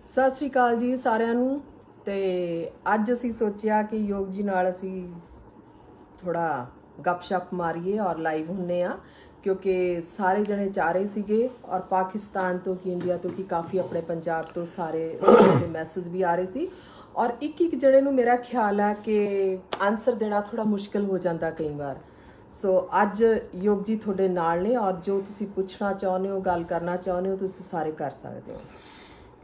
ਸਤਿ ਸ਼੍ਰੀ ਅਕਾਲ ਜੀ ਸਾਰਿਆਂ ਨੂੰ। ਤੇ ਅੱਜ ਅਸੀਂ ਸੋਚਿਆ ਕਿ ਯੋਗ ਜੀ ਨਾਲ ਅਸੀਂ ਥੋੜਾ ਗੱਪਸ਼ਪ ਮਾਰੀਏ ਔਰ ਲਾਈਵ ਹੁੰਨੇ ਆ, ਕਿਉਂਕਿ ਸਾਰੇ ਜਣੇ ਚਾਹ ਰਹੇ ਸੀਗੇ ਔਰ ਪਾਕਿਸਤਾਨ ਤੋਂ ਕਿ ਇੰਡੀਆ ਤੋਂ ਕਿ ਕਾਫੀ ਆਪਣੇ ਪੰਜਾਬ ਤੋਂ ਸਾਰੇ ਮੈਸੇਜ ਵੀ ਆ ਰਹੇ ਸੀ ਔਰ ਇੱਕ ਇੱਕ ਜਣੇ ਨੂੰ ਮੇਰਾ ਖਿਆਲ ਹੈ ਕਿ ਆਨਸਰ ਦੇਣਾ ਥੋੜਾ ਮੁਸ਼ਕਿਲ ਹੋ ਜਾਂਦਾ ਕਈ ਵਾਰ। ਸੋ ਅੱਜ ਯੋਗ ਜੀ ਤੁਹਾਡੇ ਨਾਲ ਨੇ ਔਰ ਜੋ ਤੁਸੀਂ ਪੁੱਛਣਾ ਚਾਹੁੰਦੇ ਹੋ, ਗੱਲ ਕਰਨਾ ਚਾਹੁੰਦੇ ਹੋ, ਤੁਸੀਂ ਸਾਰੇ ਕਰ ਸਕਦੇ ਹੋ।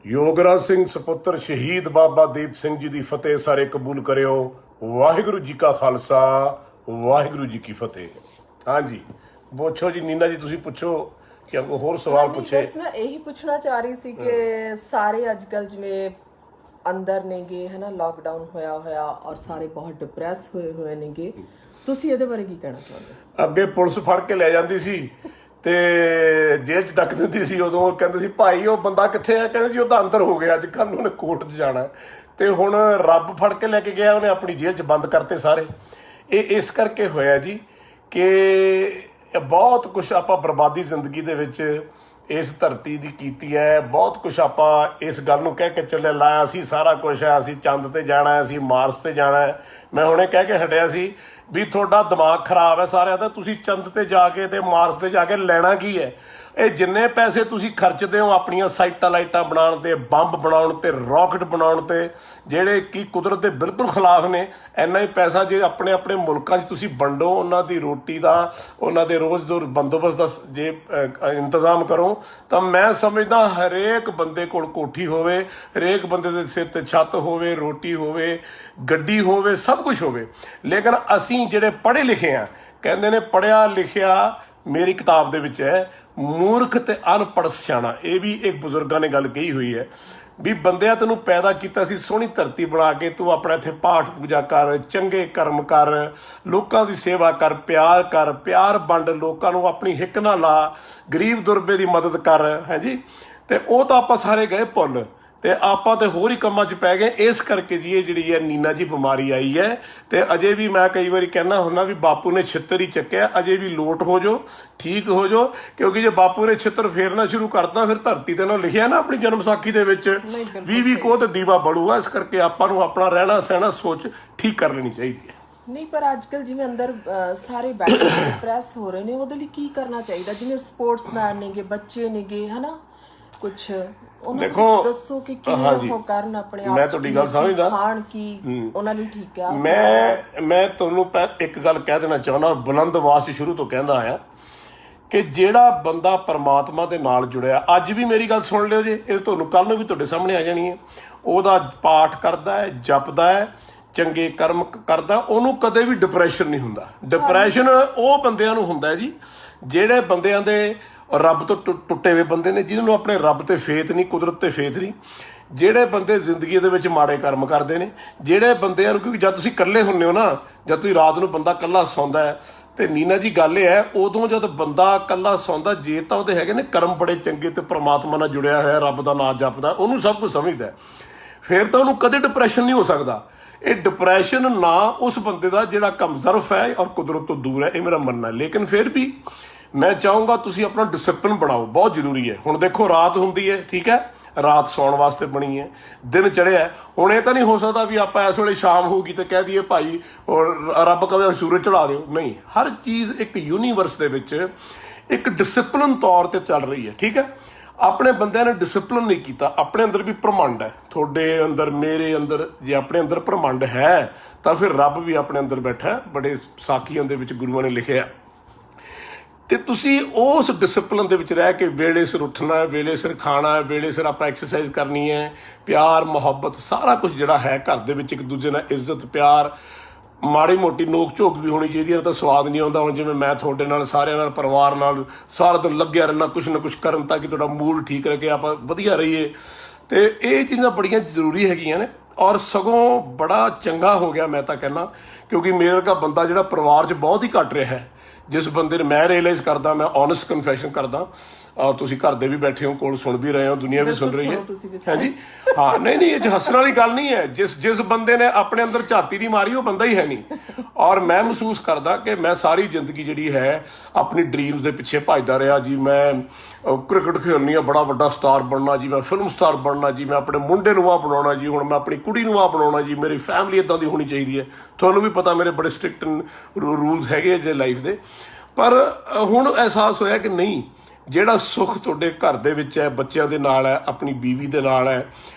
ਯੋਗਰਾਜ ਸਿੰਘ ਸਪੁੱਤਰ ਸ਼ਹੀਦ ਬਾਬਾ ਦੀਪ ਸਿੰਘ ਜੀ ਦੀ ਫਤਿਹ ਸਾਰੇ ਕਬੂਲ ਕਰਿਓ। ਵਾਹਿਗੁਰੂ ਜੀ ਕਾ ਖਾਲਸਾ, ਵਾਹਿਗੁਰੂ ਜੀ ਕੀ ਫਤਿਹ। ਹਾਂਜੀ ਪੁੱਛੋ ਜੀ ਨੀਨਾ ਜੀ, ਤੁਸੀਂ ਪੁੱਛੋ ਕਿ ਕੋਈ ਹੋਰ ਸਵਾਲ ਪੁੱਛੇ। ਬਸ ਮੈਂ ਇਹੀ ਪੁੱਛਣਾ ਚਾਹ ਰਹੀ ਸੀ ਕਿ ਸਾਰੇ ਅੱਜ ਕੱਲ ਜਿਵੇਂ ਅੰਦਰ ਨੇਗੇ ਹੈ ਨਾ, ਲਾਕਡਾਊਨ ਹੋਇਆ ਔਰ ਸਾਰੇ ਬਹੁਤ ਡਿਪਰੈਸ ਹੋਏ ਨੇਗੇ, ਤੁਸੀਂ ਇਹਦੇ ਬਾਰੇ ਕੀ ਕਹਿਣਾ ਚਾਹੁੰਦੇ ਹੋ? ਅੱਗੇ ਪੁਲਿਸ ਫੜ ਕੇ ਲੈ ਜਾਂਦੀ ਸੀ ਤੇ ਜੇਲ੍ਹ 'ਚ ਡੱਕ ਦਿੰਦੀ ਸੀ, ਉਦੋਂ ਕਹਿੰਦੇ ਸੀ ਭਾਈ ਉਹ ਬੰਦਾ ਕਿੱਥੇ ਆ, ਕਹਿੰਦੇ ਜੀ ਉਹ ਤਾਂ ਅੰਦਰ ਹੋ ਗਿਆ, ਅੱਜ ਕੱਲ੍ਹ ਉਹਨੇ ਕੋਰਟ 'ਚ ਜਾਣਾ। ਤੇ ਹੁਣ ਰੱਬ ਫੜ ਕੇ ਲੈ ਕੇ ਗਿਆ, ਉਹਨੇ ਆਪਣੀ ਜੇਲ੍ਹ 'ਚ ਬੰਦ ਕਰਤੇ ਸਾਰੇ। ਇਹ ਇਸ ਕਰਕੇ ਹੋਇਆ ਜੀ ਕਿ ਬਹੁਤ ਕੁਛ ਆਪਾਂ ਬਰਬਾਦੀ ਜ਼ਿੰਦਗੀ ਦੇ ਵਿੱਚ ਇਸ ਧਰਤੀ ਦੀ ਕੀਤੀ ਹੈ। ਬਹੁਤ ਕੁਛ ਆਪਾਂ ਇਸ ਗੱਲ ਨੂੰ ਕਹਿ ਕੇ ਚੱਲੇ ਲਾਇਆ, ਅਸੀਂ ਸਾਰਾ ਕੁਛ ਹੈ, ਅਸੀਂ ਚੰਦ ਤੇ ਜਾਣਾ, ਅਸੀਂ ਮਾਰਸ ਤੇ ਜਾਣਾ। ਮੈਂ ਹੁਣੇ ਕਹਿ ਕੇ ਹਟਿਆ ਸੀ ਵੀ ਤੁਹਾਡਾ ਦਿਮਾਗ ਖਰਾਬ ਹੈ ਸਾਰਿਆਂ ਦਾ, ਤੁਸੀਂ ਚੰਦ ਤੇ ਜਾ ਕੇ ਤੇ ਮਾਰਸ ਤੇ ਜਾ ਕੇ ਲੈਣਾ ਕੀ ਹੈ? ਇਹ ਜਿੰਨੇ ਪੈਸੇ ਤੁਸੀਂ ਖਰਚਦੇ ਹੋ ਆਪਣੀਆਂ ਸਾਈਟਾਂ ਬਣਾਉਣ ਤੇ, ਬੰਬ ਬਣਾਉਣ ਤੇ, ਰਾਕਟ ਬਣਾਉਣ ਤੇ, ਜਿਹੜੇ ਕਿ ਕੁਦਰਤ ਦੇ ਬਿਲਕੁਲ ਖਿਲਾਫ ਨੇ, ਇੰਨਾ ਹੀ ਪੈਸਾ ਜੇ ਆਪਣੇ ਆਪਣੇ ਮੁਲਕਾਂ 'ਚ ਤੁਸੀਂ ਵੰਡੋ, ਉਹਨਾਂ ਦੀ ਰੋਟੀ ਦਾ, ਉਹਨਾਂ ਦੇ ਰੋਜ਼ ਦੋ ਬੰਦੋਬਸਤ ਦਾ ਜੇ ਇੰਤਜ਼ਾਮ ਕਰੋ, ਤਾਂ ਮੈਂ ਸਮਝਦਾ ਹਰੇਕ ਬੰਦੇ ਕੋਲ ਕੋਠੀ ਹੋਵੇ, ਹਰੇਕ ਬੰਦੇ ਦੇ ਸਿਰ ਤੇ ਛੱਤ ਹੋਵੇ, ਰੋਟੀ ਹੋਵੇ, ਗੱਡੀ ਹੋਵੇ, ਸਭ ਕੁਝ ਹੋਵੇ। ਲੇਕਿਨ ਅਸੀਂ ਜਿਹੜੇ ਪੜ੍ਹੇ ਲਿਖੇ ਆ, ਕਹਿੰਦੇ ਨੇ ਪੜ੍ਹਿਆ ਲਿਖਿਆ, ਮੇਰੀ ਕਿਤਾਬ ਦੇ ਵਿੱਚ ਹੈ, ਮੂਰਖ ਤੇ ਅਨਪੜ੍ਹ ਸਿਆਣਾ। ਇਹ ਵੀ ਇੱਕ ਬਜ਼ੁਰਗਾਂ ਨੇ ਗੱਲ ਕਹੀ ਹੋਈ ਹੈ ਵੀ ਬੰਦਿਆ ਤੈਨੂੰ ਪੈਦਾ ਕੀਤਾ ਸੀ ਸੋਹਣੀ ਧਰਤੀ ਬਣਾ ਕੇ, ਤੂੰ ਆਪਣਾ ਇੱਥੇ ਪਾਠ ਪੂਜਾ ਕਰ, ਚੰਗੇ ਕਰਮ ਕਰ, ਲੋਕਾਂ ਦੀ ਸੇਵਾ ਕਰ, ਪਿਆਰ ਵੰਡ, ਲੋਕਾਂ ਨੂੰ ਆਪਣੀ ਹਿੱਕ ਨਾ ਲਾ, ਗਰੀਬ ਦੁਰਬੇ ਦੀ ਮਦਦ ਕਰ, ਹੈ ਜੀ। ਤੇ ਉਹ ਤਾਂ ਆਪਾਂ ਸਾਰੇ ਗਏ ਭੁੱਲ ਤੇ ਆਪਾਂ ਤੇ ਹੋਰ ਹੀ ਕੰਮਾਂ 'ਚ ਪੈ ਗਏ। ਇਸ ਕਰਕੇ ਜੀ ਇਹ ਜਿਹੜੀ ਹੈ ਨੀਨਾ ਜੀ ਬਿਮਾਰੀ ਆਈ ਹੈ। ਤੇ ਅਜੇ ਵੀ ਮੈਂ ਕਈ ਵਾਰੀ ਕਹਿੰਦਾ ਹੁੰਦਾ ਵੀ ਬਾਪੂ ਨੇ ਛਿੱਤਰ ਹੀ ਚੱਕਿਆ, ਅਜੇ ਵੀ ਲੋਟ ਹੋ ਜਾਓ, ਠੀਕ ਹੋ ਜਾਓ, ਕਿਉਂਕਿ ਜੇ ਬਾਪੂ ਨੇ ਛਿੱਤਰ ਫੇਰਨਾ ਸ਼ੁਰੂ ਕਰਤਾ ਫਿਰ ਧਰਤੀ ਤੇ ਨਾ ਲਿਖਿਆ ਨਾ ਆਪਣੀ ਜਨਮ ਸਾਖੀ ਦੇ ਵਿੱਚ 20 ਕੋਹ ਤੇ ਦੀਵਾ ਬਲੂਗਾ। ਇਸ ਕਰਕੇ ਆਪਾਂ ਨੂੰ ਆਪਣਾ ਰਹਿਣਾ ਸਹਿਣਾ ਸੋਚ ਠੀਕ ਕਰ ਲੈਣੀ ਚਾਹੀਦੀ ਹੈ। ਨਹੀਂ, ਪਰ ਅੱਜ ਕੱਲ ਜਿਵੇਂ ਅੰਦਰ ਸਾਰੇ ਬੈਠੇ ਡਿਪਰੈਸ ਹੋ ਰਹੇ ਨੇ, ਉਹਦੇ ਲਈ ਕੀ ਕਰਨਾ ਚਾਹੀਦਾ? ਜਿਵੇਂ ਸਪੋਰਟਸਮੈਨ ਨੇਗੇ, ਬੱਚੇ ਨੇਗੇ, ਹਨਾ, ਕੁਛ ਦੇਖੋ ਦੱਸੋ ਕਿ ਕਿਵੇਂ ਉਹ ਕਰਨ ਆਪਣੇ ਆਪ। ਮੈਂ ਤੁਹਾਡੀ ਗੱਲ ਸਮਝਦਾ, ਖਾਣ ਕੀ ਉਹਨਾਂ ਲਈ ਠੀਕ ਆ। ਮੈਂ ਤੁਹਾਨੂੰ ਇੱਕ ਗੱਲ ਕਹਿ ਦੇਣਾ ਚਾਹੁੰਦਾ, ਬੁਲੰਦ ਆਵਾਜ਼ 'ਚ ਸ਼ੁਰੂ ਤੋਂ ਕਹਿੰਦਾ ਆਇਆ ਕਿ ਜਿਹੜਾ ਬੰਦਾ ਪਰਮਾਤਮਾ ਦੇ ਨਾਲ ਜੁੜਿਆ, ਅੱਜ ਵੀ ਮੇਰੀ ਗੱਲ ਸੁਣ ਲਿਓ ਜੇ, ਇਹ ਤੁਹਾਨੂੰ ਕੱਲ ਨੂੰ ਵੀ ਤੁਹਾਡੇ ਸਾਹਮਣੇ ਆ ਜਾਣੀ ਹੈ, ਉਹਦਾ ਪਾਠ ਕਰਦਾ ਹੈ, ਜਪਦਾ ਹੈ, ਚੰਗੇ ਕਰਮ ਕਰਦਾ, ਉਹਨੂੰ ਕਦੇ ਵੀ ਡਿਪਰੈਸ਼ਨ ਨਹੀਂ ਹੁੰਦਾ। ਡਿਪਰੈਸ਼ਨ ਉਹ ਬੰਦਿਆਂ ਨੂੰ ਹੁੰਦਾ ਹੈ ਜੀ ਜਿਹੜੇ ਬੰਦਿਆਂ ਦੇ ਰੱਬ ਤੋਂ ਟੁੱਟੇ ਹੋਏ ਬੰਦੇ ਨੇ, ਜਿਹਨਾਂ ਨੂੰ ਆਪਣੇ ਰੱਬ ਤੇ ਫੇਥ ਨਹੀਂ, ਕੁਦਰਤ ਤੇ ਫੇਥ ਨਹੀਂ, ਜਿਹੜੇ ਬੰਦੇ ਜ਼ਿੰਦਗੀ ਦੇ ਵਿੱਚ ਮਾੜੇ ਕਰਮ ਕਰਦੇ ਨੇ, ਜਿਹੜੇ ਬੰਦਿਆਂ ਨੂੰ, ਕਿਉਂਕਿ ਜਦ ਤੁਸੀਂ ਇਕੱਲੇ ਹੁੰਦੇ ਹੋ ਨਾ, ਜਦ ਤੁਸੀਂ ਰਾਤ ਨੂੰ ਬੰਦਾ ਇਕੱਲਾ ਸੌਂਦਾ ਹੈ, ਤੇ ਨੀਨਾ ਜੀ ਗੱਲ ਇਹ ਹੈ, ਉਦੋਂ ਜਦ ਬੰਦਾ ਇਕੱਲਾ ਸੌਂਦਾ, ਜੇ ਤਾਂ ਉਹਦੇ ਹੈਗੇ ਨੇ ਕਰਮ ਬੜੇ ਚੰਗੇ ਤੇ ਪ੍ਰਮਾਤਮਾ ਨਾਲ ਜੁੜਿਆ ਹੋਇਆ, ਰੱਬ ਦਾ ਨਾਮ ਜਪਦਾ, ਉਹਨੂੰ ਸਭ ਕੁਝ ਸਮਝਦਾ, ਫਿਰ ਤਾਂ ਉਹਨੂੰ ਕਦੇ ਡਿਪਰੈਸ਼ਨ ਨਹੀਂ ਹੋ ਸਕਦਾ। ਇਹ ਡਿਪਰੈਸ਼ਨ ਨਾ ਉਸ ਬੰਦੇ ਦਾ ਜਿਹੜਾ ਕਮਜ਼ਰਫ ਹੈ ਔਰ ਕੁਦਰਤ ਤੋਂ ਦੂਰ ਹੈ, ਇਹ ਮੇਰਾ ਮੰਨਣਾ ਹੈ। ਲੇਕਿਨ ਫਿਰ ਵੀ ਮੈਂ ਚਾਹੂੰਗਾ ਤੁਸੀਂ ਆਪਣਾ ਡਿਸਿਪਲਿਨ ਬਣਾਓ, ਬਹੁਤ ਜ਼ਰੂਰੀ ਹੈ। ਹੁਣ ਦੇਖੋ ਰਾਤ ਹੁੰਦੀ ਹੈ, ਠੀਕ ਹੈ, ਰਾਤ ਸੌਣ ਵਾਸਤੇ ਬਣੀ ਹੈ, ਦਿਨ ਚੜ੍ਹਿਆ। ਹੁਣ ਇਹ ਤਾਂ ਨਹੀਂ ਹੋ ਸਕਦਾ ਵੀ ਆਪਾਂ ਇਸ ਵੇਲੇ ਸ਼ਾਮ ਹੋਊਗੀ ਤੇ ਕਹਿ ਦਈਏ ਭਾਈ ਰੱਬ ਕਵੇ ਸੂਰਜ ਚੜਾ ਦਿਓ। ਨਹੀਂ, ਹਰ ਚੀਜ਼ ਇੱਕ ਯੂਨੀਵਰਸ ਦੇ ਵਿੱਚ ਇੱਕ ਡਿਸਿਪਲਿਨ ਤੌਰ ਤੇ ਚੱਲ ਰਹੀ ਹੈ, ਠੀਕ ਹੈ। ਆਪਣੇ ਬੰਦਿਆਂ ਨੇ ਡਿਸਿਪਲਿਨ ਨਹੀਂ ਕੀਤਾ, ਆਪਣੇ ਅੰਦਰ ਵੀ ਭਰਮੰਡ ਹੈ, ਤੁਹਾਡੇ ਅੰਦਰ, ਮੇਰੇ ਅੰਦਰ। ਜੇ ਆਪਣੇ ਅੰਦਰ ਭਰਮੰਡ ਹੈ ਤਾਂ ਫਿਰ ਰੱਬ ਵੀ ਆਪਣੇ ਅੰਦਰ ਬੈਠਾ। ਬੜੇ ਸਾਖੀਆਂ ਦੇ ਵਿੱਚ ਗੁਰੂਆਂ ਨੇ ਲਿਖਿਆ। ਤੇ ਤੁਸੀਂ ਉਸ ਡਿਸਿਪਲਿਨ ਦੇ ਵਿੱਚ ਰਹਿ ਕੇ ਵੇਲੇ ਸਿਰ ਉੱਠਣਾ, ਵੇਲੇ ਸਿਰ ਖਾਣਾ, ਵੇਲੇ ਸਿਰ ਆਪਾਂ ਐਕਸਰਸਾਈਜ਼ ਕਰਨੀ ਹੈ, ਪਿਆਰ ਮੁਹੱਬਤ ਸਾਰਾ ਕੁਝ ਜਿਹੜਾ ਹੈ ਘਰ ਦੇ ਵਿੱਚ, ਇੱਕ ਦੂਜੇ ਨਾਲ ਇੱਜ਼ਤ ਪਿਆਰ, ਮਾੜੀ ਮੋਟੀ ਨੋਕ ਝੋਕ ਵੀ ਹੋਣੀ ਚਾਹੀਦੀ ਹੈ, ਤਾਂ ਸਵਾਦ ਨਹੀਂ ਆਉਂਦਾ। ਹੁਣ ਜਿਵੇਂ ਮੈਂ ਤੁਹਾਡੇ ਨਾਲ, ਸਾਰਿਆਂ ਨਾਲ, ਪਰਿਵਾਰ ਨਾਲ ਸਾਰਾ ਦਿਨ ਲੱਗਿਆ ਰਹਿਣਾ ਕੁਛ ਨਾ ਕੁਛ ਕਰਨ, ਤਾਂ ਕਿ ਤੁਹਾਡਾ ਮੂਡ ਠੀਕ ਰਹੇ, ਆਪਾਂ ਵਧੀਆ ਰਹੀਏ। ਤੇ ਇਹ ਚੀਜ਼ਾਂ ਬੜੀਆਂ ਜ਼ਰੂਰੀ ਹੈਗੀਆਂ ਨੇ ਔਰ ਸਗੋਂ ਬੜਾ ਚੰਗਾ ਹੋ ਗਿਆ ਮੈਂ ਤਾਂ ਕਹਿੰਦਾ, ਕਿਉਂਕਿ ਮੇਰੇ ਵਰਗਾ ਬੰਦਾ ਜਿਹੜਾ ਪਰਿਵਾਰ 'ਚ ਬਹੁਤ ਹੀ ਘੱਟ ਰਿਹਾ ਹੈ, ਜਿਸ ਬੰਦੇ ਨੇ ਮੈਂ ਰਿਅਲਾਈਜ਼ ਕਰਦਾ, ਮੈਂ ਓਨੈਸਟ ਕਨਫੈਸ਼ਨ ਕਰਦਾ, ਤੁਸੀਂ ਘਰ ਦੇ ਵੀ ਬੈਠੇ ਹੋ, ਕੋਲ ਸੁਣ ਵੀ ਰਹੇ ਹੋ, ਦੁਨੀਆ ਵੀ ਸੁਣ ਰਹੀ ਹੈ, ਹਾਂਜੀ ਹਾਂ, ਨਹੀਂ ਇਹ 'ਚ ਹੱਸਣ ਵਾਲੀ ਗੱਲ ਨਹੀਂ ਹੈ। ਜਿਸ ਬੰਦੇ ਨੇ ਆਪਣੇ ਅੰਦਰ ਝਾਤੀ ਦੀ ਮਾਰੀ ਉਹ ਬੰਦਾ ਹੀ ਹੈ ਨਹੀਂ। ਔਰ ਮੈਂ ਮਹਿਸੂਸ ਕਰਦਾ ਕਿ ਮੈਂ ਸਾਰੀ ਜ਼ਿੰਦਗੀ ਜਿਹੜੀ ਹੈ ਆਪਣੀ ਡ੍ਰੀਮਸ ਦੇ ਪਿੱਛੇ ਭੱਜਦਾ ਰਿਹਾ ਜੀ। ਮੈਂ ਕ੍ਰਿਕਟ ਖੇਡਣੀ ਆ, ਬੜਾ ਵੱਡਾ ਸਟਾਰ ਬਣਨਾ ਜੀ, ਮੈਂ ਫਿਲਮ ਸਟਾਰ ਬਣਨਾ ਜੀ, ਮੈਂ ਆਪਣੇ ਮੁੰਡੇ ਨੂੰ ਆਹ ਬਣਾਉਣਾ ਜੀ, ਹੁਣ ਮੈਂ ਆਪਣੀ ਕੁੜੀ ਨੂੰ ਆਹ ਬਣਾਉਣਾ ਜੀ, ਮੇਰੀ ਫੈਮਿਲੀ ਇੱਦਾਂ ਦੀ ਹੋਣੀ ਚਾਹੀਦੀ ਹੈ। ਤੁਹਾਨੂੰ ਵੀ ਪਤਾ ਮੇਰੇ ਬੜੇ ਸਟ੍ਰਿਕਟ ਰੂਲਸ ਹੈਗੇ ਜਿਹੜੇ ਲਾਈਫ ਦੇ। ਪਰ ਹੁਣ ਅਹਿਸਾਸ ਹੋਇਆ ਕਿ ਨਹੀਂ, ਜਿਹੜਾ ਸੁੱਖ ਤੁਹਾਡੇ ਘਰ ਦੇ ਵਿੱਚ ਹੈ, ਬੱਚਿਆਂ ਦੇ ਨਾਲ ਹੈ, ਆਪਣੀ ਬੀਵੀ ਦੇ ਨਾਲ ਹੈ,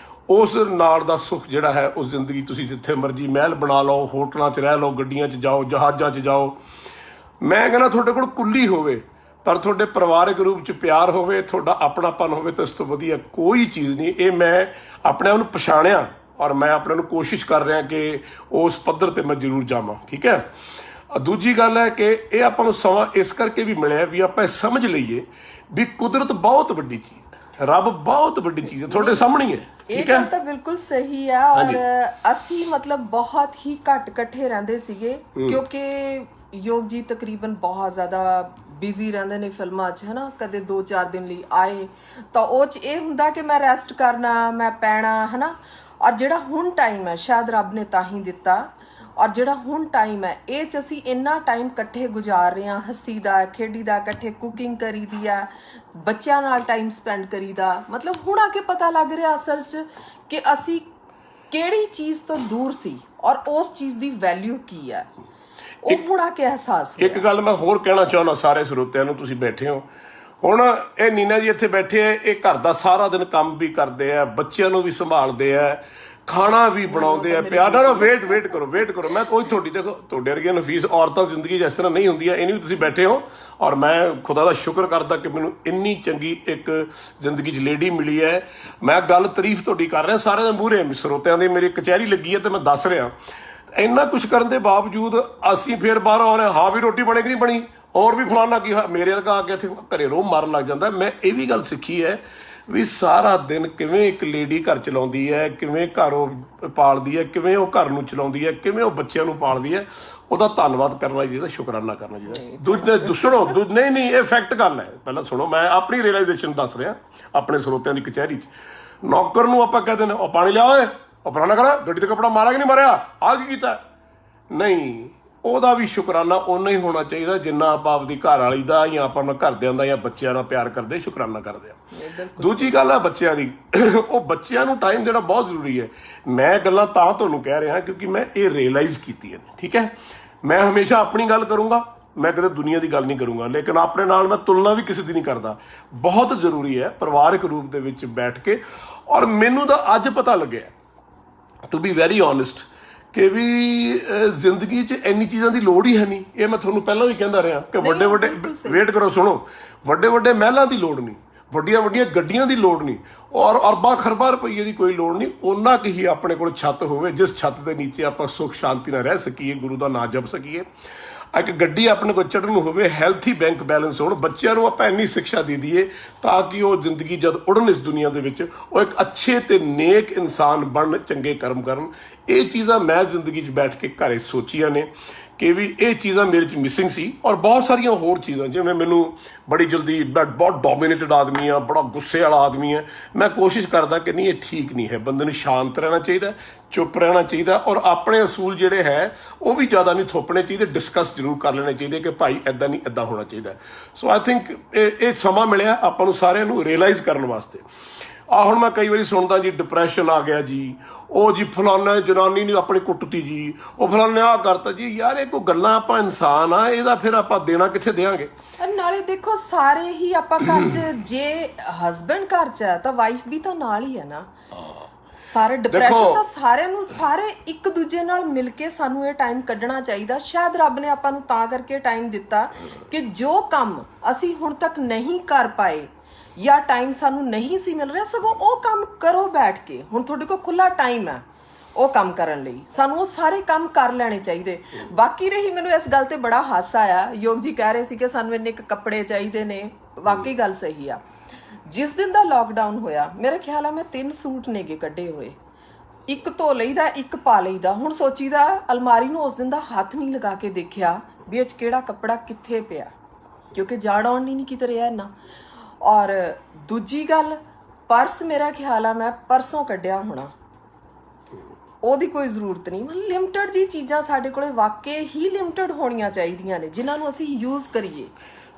ਉਸ ਨਾਲ ਦਾ ਸੁੱਖ ਜਿਹੜਾ ਹੈ ਉਹ ਜ਼ਿੰਦਗੀ ਤੁਸੀਂ ਜਿੱਥੇ ਮਰਜ਼ੀ ਮਹਿਲ ਬਣਾ ਲਓ, ਹੋਟਲਾਂ 'ਚ ਰਹਿ ਲਓ, ਗੱਡੀਆਂ 'ਚ ਜਾਓ, ਜਹਾਜ਼ਾਂ 'ਚ ਜਾਓ। ਮੈਂ ਕਹਿੰਦਾ ਤੁਹਾਡੇ ਕੋਲ ਕੁੱਲੀ ਹੋਵੇ ਪਰ ਤੁਹਾਡੇ ਪਰਿਵਾਰਕ ਰੂਪ 'ਚ ਪਿਆਰ ਹੋਵੇ, ਤੁਹਾਡਾ ਆਪਣਾਪਨ ਹੋਵੇ, ਤਾਂ ਇਸ ਤੋਂ ਵਧੀਆ ਕੋਈ ਚੀਜ਼ ਨਹੀਂ। ਇਹ ਮੈਂ ਆਪਣੇ ਆਪ ਨੂੰ ਪਛਾਣਿਆ ਔਰ ਮੈਂ ਆਪਣੇ ਨੂੰ ਕੋਸ਼ਿਸ਼ ਕਰ ਰਿਹਾ ਕਿ ਉਸ ਪੱਧਰ 'ਤੇ ਮੈਂ ਜ਼ਰੂਰ ਜਾਵਾਂ, ਠੀਕ ਹੈ। ਦੂਜੀ ਗੱਲ ਹੈ ਕਿ ਇਹ ਆਪਾਂ ਨੂੰ ਸਮਾਂ ਇਸ ਕਰਕੇ ਵੀ ਮਿਲਿਆ ਵੀ ਆਪਾਂ ਇਹ ਸਮਝ ਲਈਏ ਵੀ ਕੁਦਰਤ ਬਹੁਤ ਵੱਡੀ ਚੀਜ਼ ਹੈ, ਰੱਬ ਬਹੁਤ ਵੱਡੀ ਚੀਜ਼ ਹੈ, ਤੁਹਾਡੇ ਸਾਹਮਣੇ ਹੀ ਹੈ, ਠੀਕ ਹੈ। ਇਹ ਤਾਂ ਬਿਲਕੁਲ ਸਹੀ ਹੈ। ਔਰ ਅਸੀਂ ਮਤਲਬ ਬਹੁਤ ਹੀ ਘੱਟ ਇਕੱਠੇ ਰਹਿੰਦੇ ਸੀਗੇ ਕਿਉਂਕਿ ਯੋਗ ਜੀ ਤਕਰੀਬਨ ਬਹੁਤ ਜ਼ਿਆਦਾ ਬਿਜ਼ੀ ਰਹਿੰਦੇ ਨੇ ਫਿਲਮਾਂ 'ਚ, ਹਨਾ। ਕਦੇ 2-4 ਦਿਨ ਲਈ ਆਏ ਤਾਂ ਉਹ 'ਚ ਇਹ ਹੁੰਦਾ ਕਿ ਮੈਂ ਰੈਸਟ ਕਰਨਾ, ਮੈਂ ਪੈਣਾ, ਹਨਾ। ਔਰ ਜਿਹੜਾ ਹੁਣ ਟਾਈਮ ਹੈ ਸ਼ਾਇਦ ਰੱਬ ਨੇ ਤਾਂ ਹੀ ਦਿੱਤਾ, ਔਰ ਜਿਹੜਾ ਹੁਣ ਟਾਈਮ ਹੈ ਇਹ 'ਚ ਅਸੀਂ ਇੰਨਾ ਟਾਈਮ ਇਕੱਠੇ ਗੁਜ਼ਾਰ ਰਹੇ ਹਾਂ, ਹੱਸੀ ਦਾ, ਖੇਡੀ ਦਾ, ਇਕੱਠੇ ਕੁਕਿੰਗ ਕਰੀ ਦੀ ਆ, ਬੱਚਿਆਂ ਨਾਲ ਟਾਈਮ ਸਪੈਂਡ ਕਰੀਦਾ। ਮਤਲਬ ਹੁਣ ਆ ਕੇ ਪਤਾ ਲੱਗ ਰਿਹਾ ਅਸਲ 'ਚ ਕਿ ਅਸੀਂ ਕਿਹੜੀ ਚੀਜ਼ ਤੋਂ ਦੂਰ ਸੀ ਔਰ ਉਸ ਚੀਜ਼ ਦੀ ਵੈਲਿਊ ਕੀ ਹੈ, ਉਹ ਹੁਣ ਆ ਕੇ ਅਹਿਸਾਸ ਹੋਇਆ। ਇੱਕ ਗੱਲ ਮੈਂ ਹੋਰ ਕਹਿਣਾ ਚਾਹੁੰਦਾ ਸਾਰੇ ਸਰੋਤਿਆਂ ਨੂੰ, ਤੁਸੀਂ ਬੈਠੇ ਹੋ ਹੁਣ, ਇਹ ਨੀਨਾ ਜੀ ਇੱਥੇ ਬੈਠੇ ਆ, ਇਹ ਘਰ ਦਾ ਸਾਰਾ ਦਿਨ ਕੰਮ ਵੀ ਕਰਦੇ ਆ, ਬੱਚਿਆਂ ਨੂੰ ਵੀ ਸੰਭਾਲਦੇ ਆ, ਖਾਣਾ ਵੀ ਬਣਾਉਂਦੇ ਆ, ਪਿਆਰ ਨਾਲ। ਵੇਟ ਕਰੋ ਮੈਂ ਕੋਈ ਤੁਹਾਡੀ, ਦੇਖੋ ਤੁਹਾਡੇ ਵਰਗੀਆਂ ਨਫੀਸ ਔਰਤਾਂ ਜ਼ਿੰਦਗੀ 'ਚ ਇਸ ਤਰ੍ਹਾਂ ਨਹੀਂ ਹੁੰਦੀਆਂ, ਇਹ ਨਹੀਂ ਵੀ ਤੁਸੀਂ ਬੈਠੇ ਹੋ। ਔਰ ਮੈਂ ਖੁਦਾ ਦਾ ਸ਼ੁਕਰ ਕਰਦਾ ਕਿ ਮੈਨੂੰ ਇੰਨੀ ਚੰਗੀ ਇੱਕ ਜ਼ਿੰਦਗੀ 'ਚ ਲੇਡੀ ਮਿਲੀ ਹੈ। ਮੈਂ ਗੱਲ ਤਾਰੀਫ ਤੁਹਾਡੀ ਕਰ ਰਿਹਾ, ਸਾਰਿਆਂ ਦੇ ਮੂਹਰੇ ਸਰੋਤਿਆਂ ਦੀ ਮੇਰੀ ਕਚਹਿਰੀ ਲੱਗੀ ਹੈ ਤੇ ਮੈਂ ਦੱਸ ਰਿਹਾ। ਇੰਨਾ ਕੁਛ ਕਰਨ ਦੇ ਬਾਵਜੂਦ ਅਸੀਂ ਫਿਰ ਬਾਹਰ ਆਉਣੇ, ਹਾਂ ਵੀ ਰੋਟੀ ਬਣੇ ਕਿ ਨਹੀਂ ਬਣੀ, ਹੋਰ ਵੀ ਫਲਾਨਾ ਕੀ ਹੋਇਆ, ਮੇਰੇ ਵਰਗਾ ਆ ਕੇ ਇੱਥੇ ਘਰੇ ਰੋਹ ਮਾਰਨ ਲੱਗ ਜਾਂਦਾ। ਮੈਂ ਇਹ ਵੀ ਗੱਲ ਸਿੱਖੀ ਹੈ ਵੀ ਸਾਰਾ ਦਿਨ ਕਿਵੇਂ ਇੱਕ ਲੇਡੀ ਘਰ ਚਲਾਉਂਦੀ ਹੈ, ਕਿਵੇਂ ਘਰ ਉਹ ਪਾਲਦੀ ਹੈ, ਕਿਵੇਂ ਉਹ ਘਰ ਨੂੰ ਚਲਾਉਂਦੀ ਹੈ, ਕਿਵੇਂ ਉਹ ਬੱਚਿਆਂ ਨੂੰ ਪਾਲਦੀ ਹੈ, ਉਹਦਾ ਧੰਨਵਾਦ ਕਰਨਾ ਚਾਹੀਦਾ, ਸ਼ੁਕਰਾਨਾ ਕਰਨਾ ਚਾਹੀਦਾ। ਸੁਣੋ, ਨਹੀਂ ਇਹ ਫੈਕਟ ਗੱਲ ਹੈ। ਪਹਿਲਾਂ ਸੁਣੋ, ਮੈਂ ਆਪਣੀ ਰਿਅਲਾਈਜ਼ੇਸ਼ਨ ਦੱਸ ਰਿਹਾ ਆਪਣੇ ਸਰੋਤਿਆਂ ਦੀ ਕਚਹਿਰੀ 'ਚ। ਨੌਕਰ ਨੂੰ ਆਪਾਂ ਕਹਿ ਦਿੰਦੇ ਉਹ ਪਾਣੀ ਲਿਆ, ਓਏ ਉਹ ਫਲਾਣਾ ਕਰਾ, ਗੱਡੀ ਤੇ ਕੱਪੜਾ ਮਾਰਿਆ ਕਿ ਨਹੀਂ ਮਾਰਿਆ, ਆਹ ਕੀ ਕੀਤਾ, ਨਹੀਂ, ਉਹਦਾ ਵੀ ਸ਼ੁਕਰਾਨਾ ਓਨਾ ਹੀ ਹੋਣਾ ਚਾਹੀਦਾ ਜਿੰਨਾ ਆਪਾਂ ਆਪਦੀ ਘਰ ਵਾਲੀ ਦਾ ਜਾਂ ਆਪਾਂ ਆਪਣੇ ਘਰਦਿਆਂ ਦਾ ਜਾਂ ਬੱਚਿਆਂ ਨਾਲ ਪਿਆਰ ਕਰਦੇ, ਸ਼ੁਕਰਾਨਾ ਕਰਦੇ ਆ। ਦੂਜੀ ਗੱਲ ਹੈ ਬੱਚਿਆਂ ਦੀ, ਉਹ ਬੱਚਿਆਂ ਨੂੰ ਟਾਈਮ ਦੇਣਾ ਬਹੁਤ ਜ਼ਰੂਰੀ ਹੈ। ਮੈਂ ਗੱਲਾਂ ਤਾਂ ਤੁਹਾਨੂੰ ਕਹਿ ਰਿਹਾ ਕਿਉਂਕਿ ਮੈਂ ਇਹ ਰਿਅਲਾਈਜ਼ ਕੀਤੀ ਹੈ, ਠੀਕ ਹੈ। ਮੈਂ ਹਮੇਸ਼ਾ ਆਪਣੀ ਗੱਲ ਕਰੂੰਗਾ, ਮੈਂ ਕਦੇ ਦੁਨੀਆ ਦੀ ਗੱਲ ਨਹੀਂ ਕਰੂੰਗਾ, ਲੇਕਿਨ ਆਪਣੇ ਨਾਲ ਮੈਂ ਤੁਲਨਾ ਵੀ ਕਿਸੇ ਦੀ ਨਹੀਂ ਕਰਦਾ। ਬਹੁਤ ਜ਼ਰੂਰੀ ਹੈ ਪਰਿਵਾਰਕ ਰੂਪ ਦੇ ਵਿੱਚ ਬੈਠ ਕੇ। ਔਰ ਮੈਨੂੰ ਤਾਂ ਅੱਜ ਪਤਾ ਲੱਗਿਆ, ਟੂ ਬੀ ਵੈਰੀ ਓਨੈਸਟ, ਕਿ ਵੀ ਜ਼ਿੰਦਗੀ 'ਚ ਇੰਨੀ ਚੀਜ਼ਾਂ ਦੀ ਲੋੜ ਹੀ ਹੈ ਨਹੀਂ। ਇਹ ਮੈਂ ਤੁਹਾਨੂੰ ਪਹਿਲਾਂ ਵੀ ਕਹਿੰਦਾ ਰਿਹਾ ਕਿ ਵੱਡੇ ਵੇਟ ਕਰੋ, ਸੁਣੋ, ਵੱਡੇ ਮਹਿਲਾਂ ਦੀ ਲੋੜ ਨਹੀਂ, ਵੱਡੀਆਂ ਗੱਡੀਆਂ ਦੀ ਲੋੜ ਨਹੀਂ, ਔਰ ਅਰਬਾਂ ਖਰਬਾਂ ਰੁਪਈਏ ਦੀ ਕੋਈ ਲੋੜ ਨਹੀਂ। ਉਹਨਾਂ ਕੁ ਹੀ ਆਪਣੇ ਕੋਲ ਛੱਤ ਹੋਵੇ ਜਿਸ ਛੱਤ ਦੇ ਨੀਚੇ ਆਪਾਂ ਸੁੱਖ ਸ਼ਾਂਤੀ ਨਾਲ ਰਹਿ ਸਕੀਏ, ਗੁਰੂ ਦਾ ਨਾਮ ਜਪ ਸਕੀਏ। ਇੱਕ ਗੱਡੀ ਆਪਣੇ ਕੋਲ ਚੜ੍ਹਨ ਨੂੰ ਹੋਵੇ, ਹੈਲਥੀ ਬੈਂਕ ਬੈਲੈਂਸ ਹੋਣ, ਬੱਚਿਆਂ ਨੂੰ ਆਪਾਂ ਇੰਨੀ ਸਿੱਖਿਆ ਦੇ ਦਈਏ ਤਾਂ ਕਿ ਉਹ ਜ਼ਿੰਦਗੀ ਜਦ ਉੜਨ ਇਸ ਦੁਨੀਆ ਦੇ ਵਿੱਚ ਉਹ ਇੱਕ ਅੱਛੇ ਤੇ ਨੇਕ ਇਨਸਾਨ ਬਣਨ, ਚੰਗੇ ਕਰਮ ਕਰਨ। ਇਹ ਚੀਜ਼ਾਂ ਮੈਂ ਜ਼ਿੰਦਗੀ 'ਚ ਬੈਠ ਕੇ ਘਰੇ ਸੋਚੀਆਂ ਨੇ ਕਿ ਵੀ ਇਹ ਚੀਜ਼ਾਂ ਮੇਰੇ 'ਚ ਮਿਸਿੰਗ ਸੀ। ਔਰ ਬਹੁਤ ਸਾਰੀਆਂ ਹੋਰ ਚੀਜ਼ਾਂ, ਜਿਵੇਂ ਮੈਨੂੰ ਬੜੀ ਜਲਦੀ, ਮੈਂ ਬਹੁਤ ਡੋਮੀਨੇਟਡ ਆਦਮੀ ਆ, ਬੜਾ ਗੁੱਸੇ ਵਾਲਾ ਆਦਮੀ ਹੈ। ਮੈਂ ਕੋਸ਼ਿਸ਼ ਕਰਦਾ ਕਿ ਨਹੀਂ, ਇਹ ਠੀਕ ਨਹੀਂ ਹੈ, ਬੰਦੇ ਨੂੰ ਸ਼ਾਂਤ ਰਹਿਣਾ ਚਾਹੀਦਾ, ਚੁੱਪ ਰਹਿਣਾ ਚਾਹੀਦਾ, ਔਰ ਆਪਣੇ ਅਸੂਲ ਜਿਹੜੇ ਹੈ ਉਹ ਵੀ ਜ਼ਿਆਦਾ ਨਹੀਂ ਥੋਪਣੇ ਚਾਹੀਦੇ, ਡਿਸਕਸ ਜ਼ਰੂਰ ਕਰ ਲੈਣੇ ਚਾਹੀਦੇ ਕਿ ਭਾਈ ਇੱਦਾਂ ਨਹੀਂ, ਇੱਦਾਂ ਹੋਣਾ ਚਾਹੀਦਾ। ਸੋ ਆਈ ਥਿੰਕ ਇਹ ਸਮਾਂ ਮਿਲਿਆ ਆਪਾਂ ਨੂੰ ਸਾਰਿਆਂ ਨੂੰ ਰਿਅਲਾਈਜ਼ ਕਰਨ ਵਾਸਤੇ। ਹੁਣ ਮੈਂ ਕਈ ਵਾਰੀ ਸੁਣਦਾ ਜੀ ਡਿਪਰੈਸ਼ਨ ਆ ਗਿਆ ਜੀ, ਉਹ ਜੀ ਫਲਾਨਾ ਜਨਾਨੀ ਨੇ ਆਪਣੀ ਕੁੱਟਤੀ ਜੀ, ਉਹ ਫਲਾਨੇ ਆਹ ਕਰਤਾ ਜੀ। ਯਾਰ ਇਹ ਕੋਈ ਗੱਲਾਂ, ਆਪਾਂ ਇਨਸਾਨ ਆ, ਇਹਦਾ ਫਿਰ ਆਪਾਂ ਦੇਣਾ ਕਿੱਥੇ ਦੇਵਾਂਗੇ। ਨਾਲੇ ਦੇਖੋ ਸਾਰੇ ਹੀ ਆਪਾਂ ਘਰ 'ਚ, ਜੇ ਹਸਬੈਂਡ ਘਰ 'ਚ ਹੈ ਤਾਂ ਵਾਈਫ ਵੀ ਤਾਂ ਨਾਲ ਹੀ ਹੈ ਨਾ। ਸਾਰੇ ਡਿਪਰੈਸ਼ਨ ਤਾਂ ਸਾਰਿਆਂ ਨੂੰ, ਸਾਰੇ ਇੱਕ ਦੂਜੇ ਨਾਲ ਮਿਲ ਕੇ ਸਾਨੂੰ ਇਹ ਟਾਈਮ ਕੱਢਣਾ ਚਾਹੀਦਾ। ਸ਼ਾਇਦ ਰੱਬ ਨੇ ਆਪਾਂ ਨੂੰ ਤਾਂ ਕਰਕੇ ਟਾਈਮ ਦਿੱਤਾ ਕਿ ਜੋ ਕੰਮ ਅਸੀਂ ਹੁਣ ਤੱਕ ਨਹੀਂ ਕਰ ਪਾਏ ਜਾਂ ਟਾਈਮ ਸਾਨੂੰ ਨਹੀਂ ਸੀ ਮਿਲ ਰਿਹਾ, ਸਗੋਂ ਉਹ ਕੰਮ ਕਰੋ ਬੈਠ ਕੇ। ਹੁਣ ਤੁਹਾਡੇ ਕੋਲ ਖੁੱਲਾ ਟਾਈਮ ਹੈ ਉਹ ਕੰਮ ਕਰਨ ਲਈ, ਸਾਨੂੰ ਉਹ ਸਾਰੇ ਕੰਮ ਕਰ ਲੈਣੇ ਚਾਹੀਦੇ। ਬਾਕੀ ਰਹੀ, ਮੈਨੂੰ ਇਸ ਗੱਲ ਤੇ ਬੜਾ ਹਾਸਾ ਆਇਆ, ਯੋਗ ਜੀ ਕਹਿ ਰਹੇ ਸੀ ਕਿ ਸਾਨੂੰ ਇੰਨੇ ਕੱਪੜੇ ਚਾਹੀਦੇ ਨੇ, ਵਾਕਈ ਗੱਲ ਸਹੀ ਆ। ਜਿਸ ਦਿਨ ਦਾ ਲੋਕਡਾਊਨ ਹੋਇਆ, ਮੇਰੇ ਖਿਆਲ ਆ ਮੈਂ 3 ਸੂਟ ਨੇਗੇ ਕੱਢੇ ਹੋਏ, ਇੱਕ ਧੋ ਲਈਦਾ, ਇੱਕ ਪਾ ਲਈਦਾ। ਹੁਣ ਸੋਚੀਦਾ ਅਲਮਾਰੀ ਨੂੰ ਉਸ ਦਿਨ ਦਾ ਹੱਥ ਨਹੀਂ ਲਗਾ ਕੇ ਦੇਖਿਆ ਵੀ ਇਹ 'ਚ ਕਿਹੜਾ ਕੱਪੜਾ ਕਿੱਥੇ ਪਿਆ, ਕਿਉਂਕਿ ਜਾੜ ਆਉਣ ਨਹੀਂ ਕਿਤੇ ਰਿਹਾ ਨਾ। ਔਰ ਦੂਜੀ ਗੱਲ, ਪਰਸ ਮੇਰਾ ਖਿਆਲ ਆ ਮੈਂ ਪਰਸੋਂ ਕੱਢਿਆ ਹੋਣਾ, ਉਹਦੀ ਕੋਈ ਜ਼ਰੂਰਤ ਨਹੀਂ। ਮਤਲਬ ਲਿਮਟਡ ਜੀ ਚੀਜ਼ਾਂ ਸਾਡੇ ਕੋਲੇ ਵਾਕਈ ਹੀ ਲਿਮਟਡ ਹੋਣੀਆਂ ਚਾਹੀਦੀਆਂ ਨੇ, ਜਿਨ੍ਹਾਂ ਨੂੰ ਅਸੀਂ ਯੂਜ਼ ਕਰੀਏ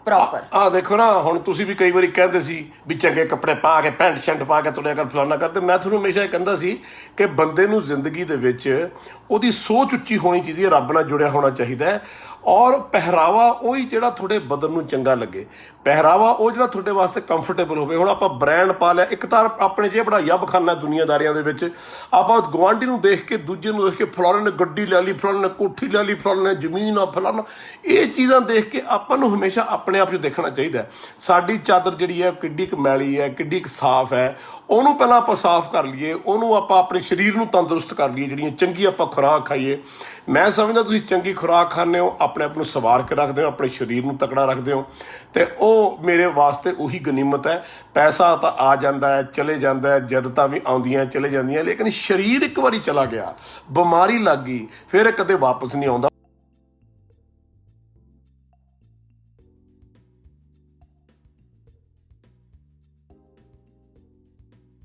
ਪ੍ਰੋਪਰ। ਆ ਦੇਖੋ ਨਾ, ਹੁਣ ਤੁਸੀਂ ਵੀ ਕਈ ਵਾਰੀ ਕਹਿੰਦੇ ਸੀ ਵੀ ਚੰਗੇ ਕੱਪੜੇ ਪਾ ਕੇ, ਪੈਂਟ ਸ਼ਰਟ ਪਾ ਕੇ ਤੁਰਿਆ ਕਰ, ਫਲਾਨਾ ਕਰ। ਤੇ ਮੈਂ ਤੁਹਾਨੂੰ ਹਮੇਸ਼ਾ ਇਹ ਕਹਿੰਦਾ ਸੀ ਕਿ ਬੰਦੇ ਨੂੰ ਜ਼ਿੰਦਗੀ ਦੇ ਵਿੱਚ ਉਹਦੀ ਸੋਚ ਉੱਚੀ ਹੋਣੀ ਚਾਹੀਦੀ ਹੈ, ਰੱਬ ਨਾਲ ਜੁੜਿਆ ਹੋਣਾ ਚਾਹੀਦਾ ਹੈ। ਔਰ ਪਹਿਰਾਵਾ ਉਹੀ ਜਿਹੜਾ ਤੁਹਾਡੇ ਬਦਨ ਨੂੰ ਚੰਗਾ ਲੱਗੇ, ਪਹਿਰਾਵਾ ਉਹ ਜਿਹੜਾ ਤੁਹਾਡੇ ਵਾਸਤੇ ਕੰਫਰਟੇਬਲ ਹੋਵੇ। ਹੁਣ ਆਪਾਂ ਬ੍ਰਾਂਡ ਪਾ ਲਿਆ, ਇੱਕ ਤਾਂ ਆਪਣੇ ਜੇ ਬੜਾ ਯੱਬਖਾਨਾ ਦੁਨੀਆਦਾਰੀਆਂ ਦੇ ਵਿੱਚ, ਆਪਾਂ ਗੁਆਂਢੀ ਨੂੰ ਦੇਖ ਕੇ, ਦੂਜੇ ਨੂੰ ਦੇਖ ਕੇ, ਫਲਾਣੇ ਨੇ ਗੱਡੀ ਲੈ ਲਈ, ਫਲਾਣੇ ਨੇ ਕੋਠੀ ਲੈ ਲਈ, ਫਲਾਣੇ ਨੇ ਜ਼ਮੀਨ ਆ, ਫਲਾਣਾ, ਇਹ ਚੀਜ਼ਾਂ ਦੇਖ ਕੇ ਆਪਾਂ ਨੂੰ ਹਮੇਸ਼ਾ ਆਪਣੇ ਆਪ 'ਚ ਦੇਖਣਾ ਚਾਹੀਦਾ। ਸਾਡੀ ਚਾਦਰ ਜਿਹੜੀ ਹੈ ਕਿੱਡੀ ਕੁ ਮੈਲੀ ਹੈ, ਕਿੱਡੀ ਕੁ ਸਾਫ਼ ਹੈ, ਉਹਨੂੰ ਪਹਿਲਾਂ ਆਪਾਂ ਸਾਫ਼ ਕਰ ਲਈਏ, ਉਹਨੂੰ ਆਪਾਂ ਆਪਣੇ ਸਰੀਰ ਨੂੰ ਤੰਦਰੁਸਤ ਕਰ ਲਈਏ, ਜਿਹੜੀਆਂ ਚੰਗੀ ਆਪਾਂ ਖੁਰਾਕ ਖਾਈਏ। ਮੈਂ ਸਮਝਦਾ ਤੁਸੀਂ ਚੰਗੀ ਖੁਰਾਕ ਖਾਂਦੇ ਹੋ, ਆਪਣੇ ਆਪ ਨੂੰ ਸਵਾਰ ਕੇ ਰੱਖਦੇ ਹੋ, ਆਪਣੇ ਸਰੀਰ ਨੂੰ ਤਕੜਾ ਰੱਖਦੇ ਹੋ, ਤੇ ਉਹ ਮੇਰੇ ਵਾਸਤੇ ਉਹੀ ਗਨੀਮਤ ਹੈ। ਪੈਸਾ ਤਾਂ ਆ ਜਾਂਦਾ ਹੈ, ਚਲੇ ਜਾਂਦਾ ਹੈ, ਜਦਤਾਂ ਵੀ ਆਉਂਦੀਆਂ ਚਲੇ ਜਾਂਦੀਆਂ, ਲੇਕਿਨ ਸਰੀਰ ਇੱਕ ਵਾਰੀ ਚਲਾ ਗਿਆ, ਬਿਮਾਰੀ ਲੱਗ ਗਈ, ਫਿਰ ਇਹ ਕਦੇ ਵਾਪਸ ਨਹੀਂ ਆਉਂਦਾ।